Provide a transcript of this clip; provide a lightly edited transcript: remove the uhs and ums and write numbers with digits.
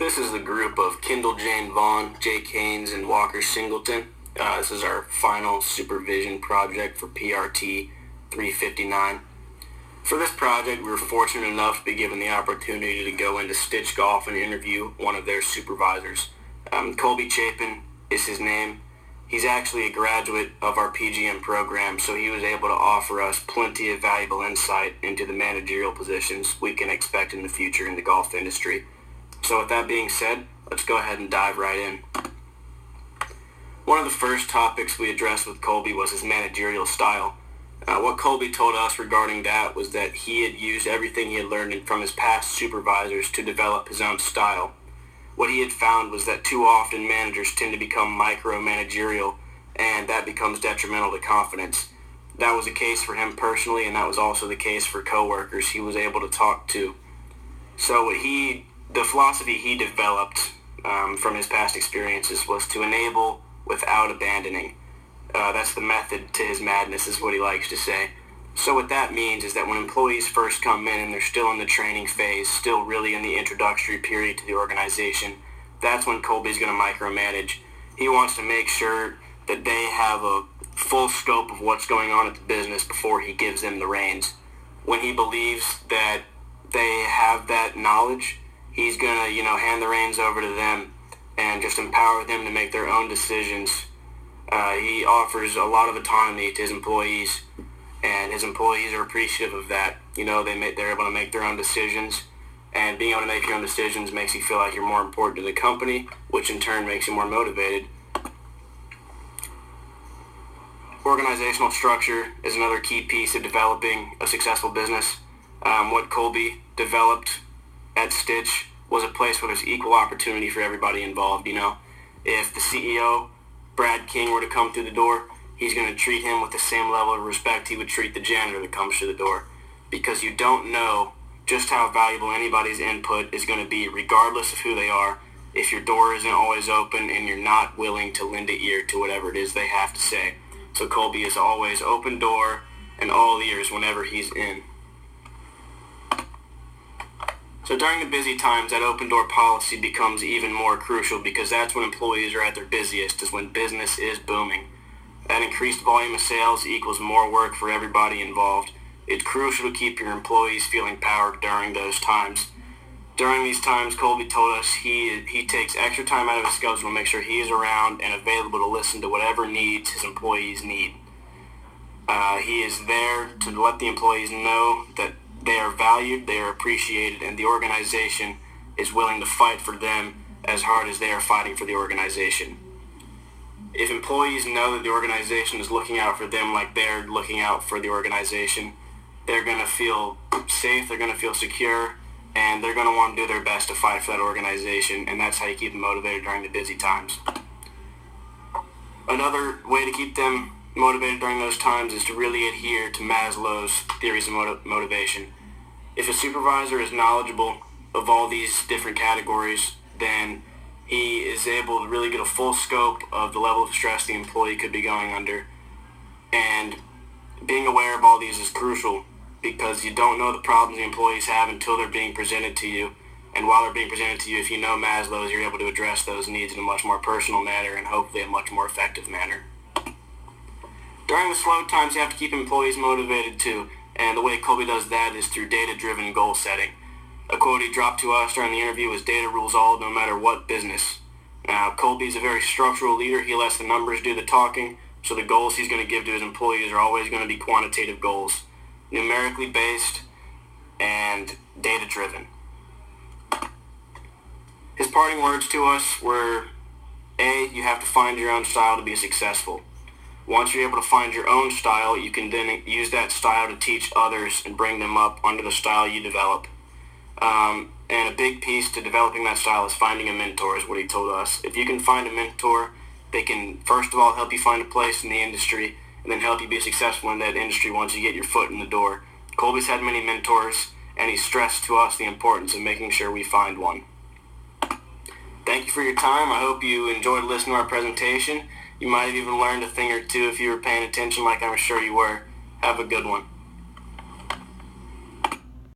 This is the group of Kendall Jane Vaughn, Jake Haynes, and Walker Singleton. This is our final supervision project for PRT 359. For this project, we were fortunate enough to be given the opportunity to go into Stitch Golf and interview one of their supervisors. Colby Chapin is his name. He's actually a graduate of our PGM program, so he was able to offer us plenty of valuable insight into the managerial positions we can expect in the future in the golf industry. So with that being said, let's go ahead and dive right in. One of the first topics we addressed with Colby was his managerial style. What Colby told us regarding that was that he had used everything he had learned from his past supervisors to develop his own style. What he had found was that too often managers tend to become micromanagerial, and that becomes detrimental to confidence. That was the case for him personally, and that was also the case for coworkers he was able to talk to. So the philosophy he developed from his past experiences was to enable without abandoning. That's the method to his madness, is what he likes to say. So what that means is that when employees first come in and they're still in the training phase, still really in the introductory period to the organization, that's when Colby's going to micromanage. He wants to make sure that they have a full scope of what's going on at the business before he gives them the reins. When he believes that they have that knowledge, he's going to, hand the reins over to them and just empower them to make their own decisions. He offers a lot of autonomy to his employees, and his employees are appreciative of that. They're able to make their own decisions, and being able to make your own decisions makes you feel like you're more important to the company, which in turn makes you more motivated. Organizational structure is another key piece of developing a successful business. What Colby developed at Stitch was a place where there's equal opportunity for everybody involved. If the CEO, Brad King, were to come through the door, he's going to treat him with the same level of respect he would treat the janitor that comes through the door, because you don't know just how valuable anybody's input is going to be, regardless of who they are, if your door isn't always open and you're not willing to lend an ear to whatever it is they have to say. So Colby is always open door and all ears whenever he's in. So during the busy times, that open door policy becomes even more crucial, because that's when employees are at their busiest, is when business is booming. That increased volume of sales equals more work for everybody involved. It's crucial to keep your employees feeling powered during those times. During these times, Colby told us he takes extra time out of his schedule to make sure he is around and available to listen to whatever needs his employees need. He is there to let the employees know that they are valued, they are appreciated, and the organization is willing to fight for them as hard as they are fighting for the organization. If employees know that the organization is looking out for them like they're looking out for the organization, they're going to feel safe, they're going to feel secure, and they're going to want to do their best to fight for that organization, and that's how you keep them motivated during the busy times. Another way to keep them motivated during those times is to really adhere to Maslow's theories of motivation. If a supervisor is knowledgeable of all these different categories, then he is able to really get a full scope of the level of stress the employee could be going under. And being aware of all these is crucial, because you don't know the problems the employees have until they're being presented to you. And while they're being presented to you, if you know Maslow's, you're able to address those needs in a much more personal manner and hopefully a much more effective manner. During the slow times, you have to keep employees motivated too, and the way Colby does that is through data-driven goal setting. A quote he dropped to us during the interview was, "Data rules all, no matter what business." Now, Colby's a very structural leader. He lets the numbers do the talking, so the goals he's going to give to his employees are always going to be quantitative goals, numerically based and data-driven. His parting words to us were, A, you have to find your own style to be successful. Once you're able to find your own style, you can then use that style to teach others and bring them up under the style you develop. And a big piece to developing that style is finding a mentor, is what he told us. If you can find a mentor, they can first of all help you find a place in the industry, and then help you be successful in that industry once you get your foot in the door. Colby's had many mentors, and he stressed to us the importance of making sure we find one. Thank you for your time. I hope you enjoyed listening to our presentation. You might have even learned a thing or two if you were paying attention, like I'm sure you were. Have a good one.